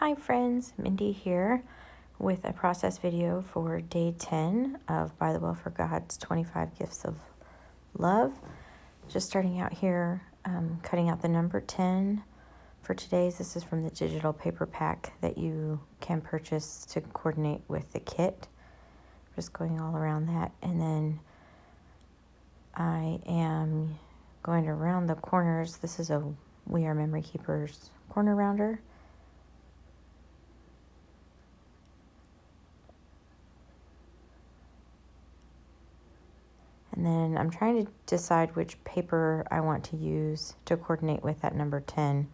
Hi friends, Mindy here with a process video for day 10 of Bythewell4God's 25 Gifts of Love. Just starting out here, cutting out the number 10 for today's. This is from the digital paper pack that you can purchase to coordinate with the kit. Just going all around that, and then I am going around the corners. This is a We Are Memory Keepers corner rounder. And then I'm trying to decide which paper I want to use to coordinate with that number 10.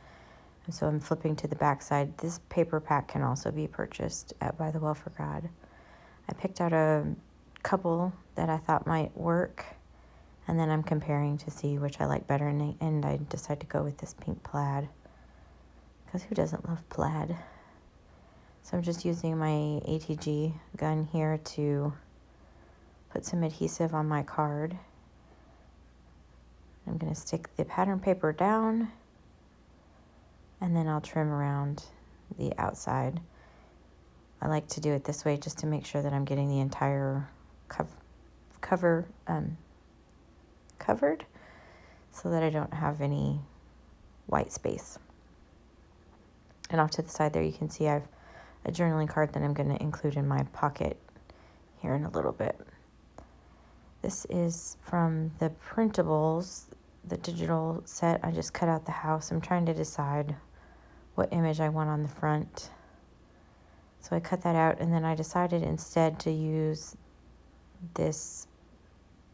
And so I'm flipping to the back side. This paper pack can also be purchased at Bythewell4God. I picked out a couple that I thought might work, and then I'm comparing to see which I like better, and I decided to go with this pink plaid, because who doesn't love plaid? So I'm just using my ATG gun here to put some adhesive on my card. I'm going to stick the pattern paper down, and then I'll trim around the outside. I like to do it this way just to make sure that I'm getting the entire covered, so that I don't have any white space. And off to the side there you can see I have a journaling card that I'm going to include in my pocket here in a little bit. This is from the printables, the digital set. I just cut out the house. I'm trying to decide what image I want on the front. So I cut that out, and then I decided instead to use this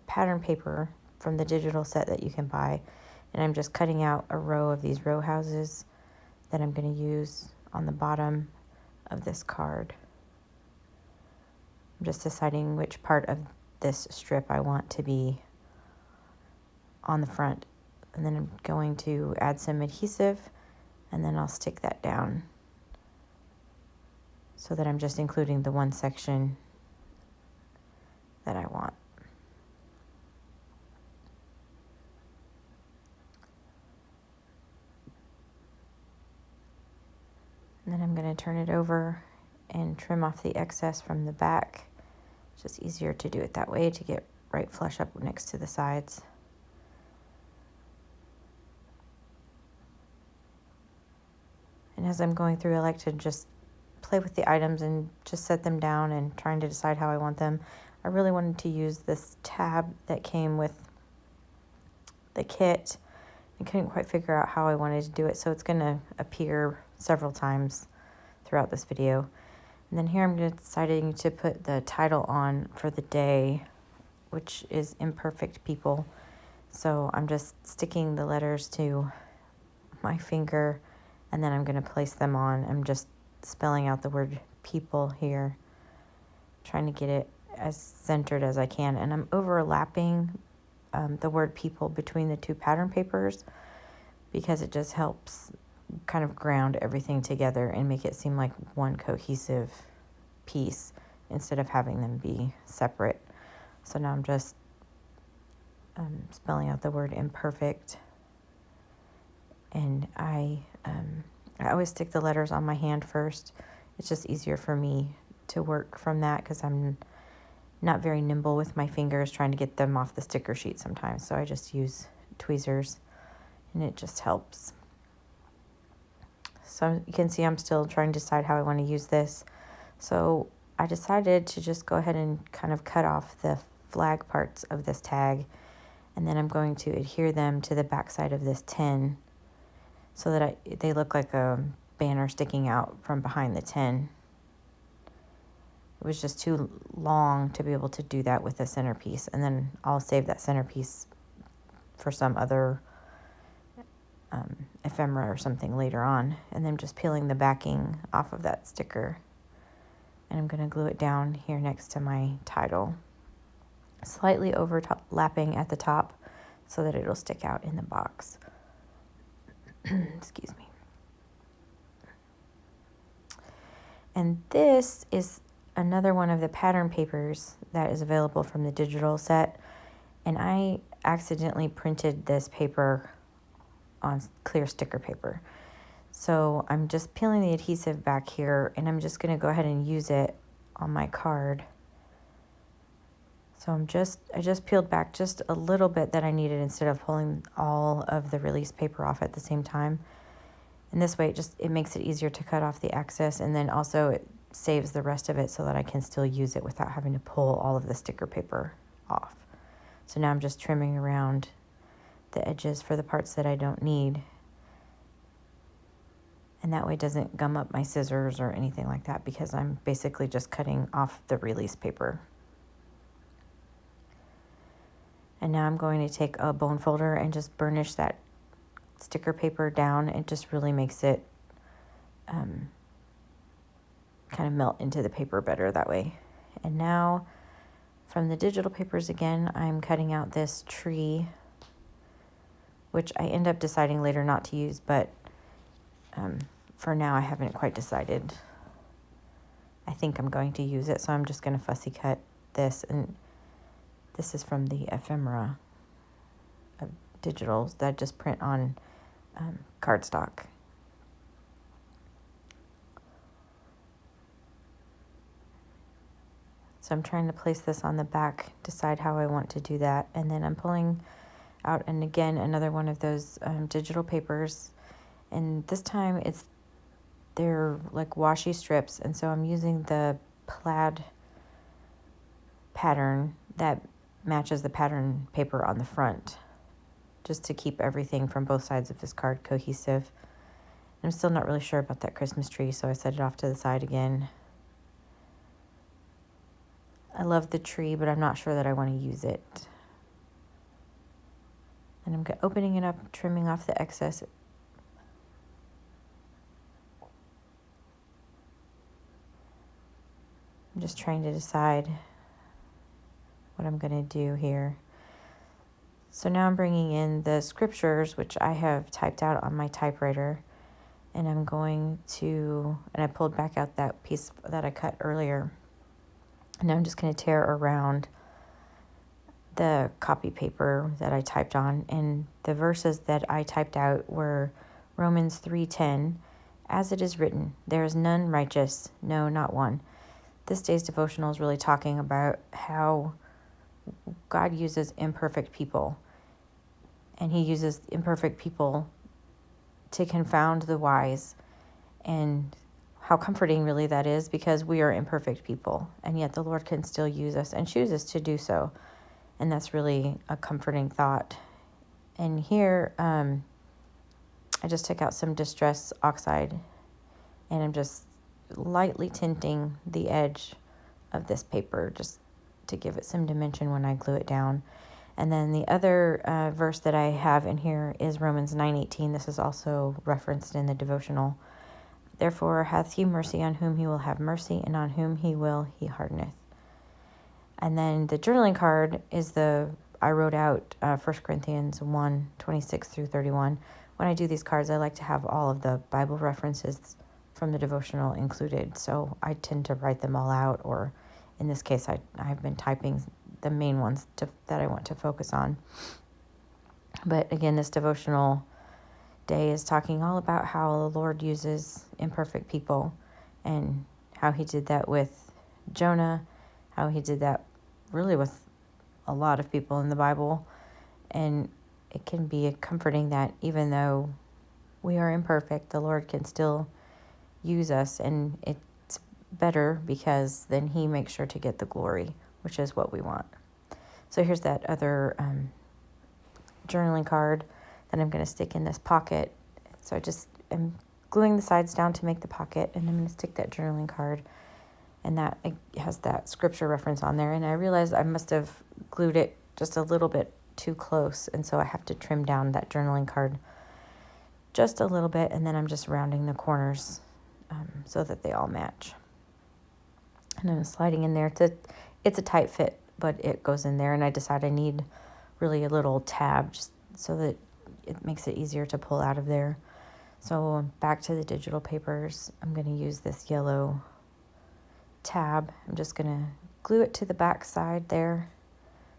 pattern paper from the digital set that you can buy. And I'm just cutting out a row of these row houses that I'm going to use on the bottom of this card. I'm just deciding which part of this strip I want to be on the front, and then I'm going to add some adhesive, and then I'll stick that down so that I'm just including the one section that I want. And then I'm going to turn it over and trim off the excess from the back. It's just easier to do it that way to get right flush up next to the sides. And as I'm going through, I like to just play with the items and just set them down and trying to decide how I want them. I really wanted to use this tab that came with the kit and couldn't quite figure out how I wanted to do it, so it's going to appear several times throughout this video. And then here I'm deciding to put the title on for the day, which is Imperfect People. So I'm just sticking the letters to my finger, and then I'm going to place them on. I'm just spelling out the word people here, trying to get it as centered as I can. And I'm overlapping the word people between the two pattern papers, because it just helps kind of ground everything together and make it seem like one cohesive piece instead of having them be separate. So now I'm just spelling out the word imperfect, and I always stick the letters on my hand first. It's just easier for me to work from that because I'm not very nimble with my fingers trying to get them off the sticker sheet sometimes. So I just use tweezers, and it just helps. So you can see I'm still trying to decide how I want to use this. So I decided to just go ahead and kind of cut off the flag parts of this tag, and then I'm going to adhere them to the back side of this 10 so that they look like a banner sticking out from behind the 10. It was just too long to be able to do that with a centerpiece, and then I'll save that centerpiece for some other ephemera or something later on. And then just peeling the backing off of that sticker, and I'm going to glue it down here next to my title, slightly overlapping at the top so that it'll stick out in the box. Excuse me. And this is another one of the pattern papers that is available from the digital set, and I accidentally printed this paper on clear sticker paper. So I'm just peeling the adhesive back here, and I'm just going to go ahead and use it on my card. So I just peeled back just a little bit that I needed instead of pulling all of the release paper off at the same time. And this way it makes it easier to cut off the excess, and then also it saves the rest of it so that I can still use it without having to pull all of the sticker paper off. So now I'm just trimming around the edges for the parts that I don't need. And that way it doesn't gum up my scissors or anything like that, because I'm basically just cutting off the release paper. And now I'm going to take a bone folder and just burnish that sticker paper down. It just really makes it kind of melt into the paper better that way. And now from the digital papers again, I'm cutting out this tree, which I end up deciding later not to use, but for now I haven't quite decided. I think I'm going to use it, so I'm just going to fussy cut this. And this is from the ephemera of digitals that I just print on cardstock. So I'm trying to place this on the back, decide how I want to do that. And then I'm pulling out, and again, another one of those digital papers. And this time they're like washi strips. And so I'm using the plaid pattern that matches the pattern paper on the front, just to keep everything from both sides of this card cohesive. I'm still not really sure about that Christmas tree, so I set it off to the side again. I love the tree, but I'm not sure that I want to use it. And I'm opening it up, trimming off the excess. I'm just trying to decide what I'm going to do here. So now I'm bringing in the scriptures, which I have typed out on my typewriter. And I'm going to, and I pulled back out that piece that I cut earlier. And now I'm just going to tear around the copy paper that I typed on. And the verses that I typed out were Romans 3:10. As it is written, there is none righteous, no, not one. This day's devotional is really talking about how God uses imperfect people. And he uses imperfect people to confound the wise. And how comforting really that is, because we are imperfect people, and yet the Lord can still use us and chooses to do so. And that's really a comforting thought. And here, I just took out some Distress Oxide, and I'm just lightly tinting the edge of this paper just to give it some dimension when I glue it down. And then the other verse that I have in here is Romans 9:18. This is also referenced in the devotional. Therefore hath he mercy on whom he will have mercy, and on whom he will he hardeneth. And then the journaling card is I wrote out 1 Corinthians 1:26 through 31. When I do these cards, I like to have all of the Bible references from the devotional included. So I tend to write them all out, or in this case, I've been typing the main ones that I want to focus on. But again, this devotional day is talking all about how the Lord uses imperfect people, and how he did that with Jonah, how he did that really with a lot of people in the Bible. And it can be comforting that even though we are imperfect, the Lord can still use us, and it's better because then he makes sure to get the glory, which is what we want. So here's that other journaling card that I'm going to stick in this pocket. So I just am gluing the sides down to make the pocket, and I'm going to stick that journaling card, and that it has that scripture reference on there. And I realized I must have glued it just a little bit too close, and so I have to trim down that journaling card just a little bit, and then I'm just rounding the corners so that they all match. And I'm sliding in there. It's a tight fit, but it goes in there, and I decide I need really a little tab just so that it makes it easier to pull out of there. So back to the digital papers, I'm going to use this yellow tab. I'm just going to glue it to the back side there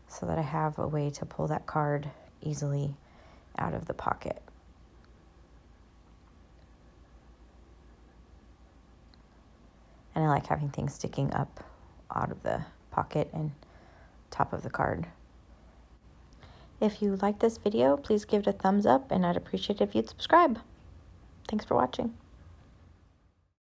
so that I have a way to pull that card easily out of the pocket. And I like having things sticking up out of the pocket and top of the card. If you like this video, please give it a thumbs up, and I'd appreciate it if you'd subscribe. Thanks for watching.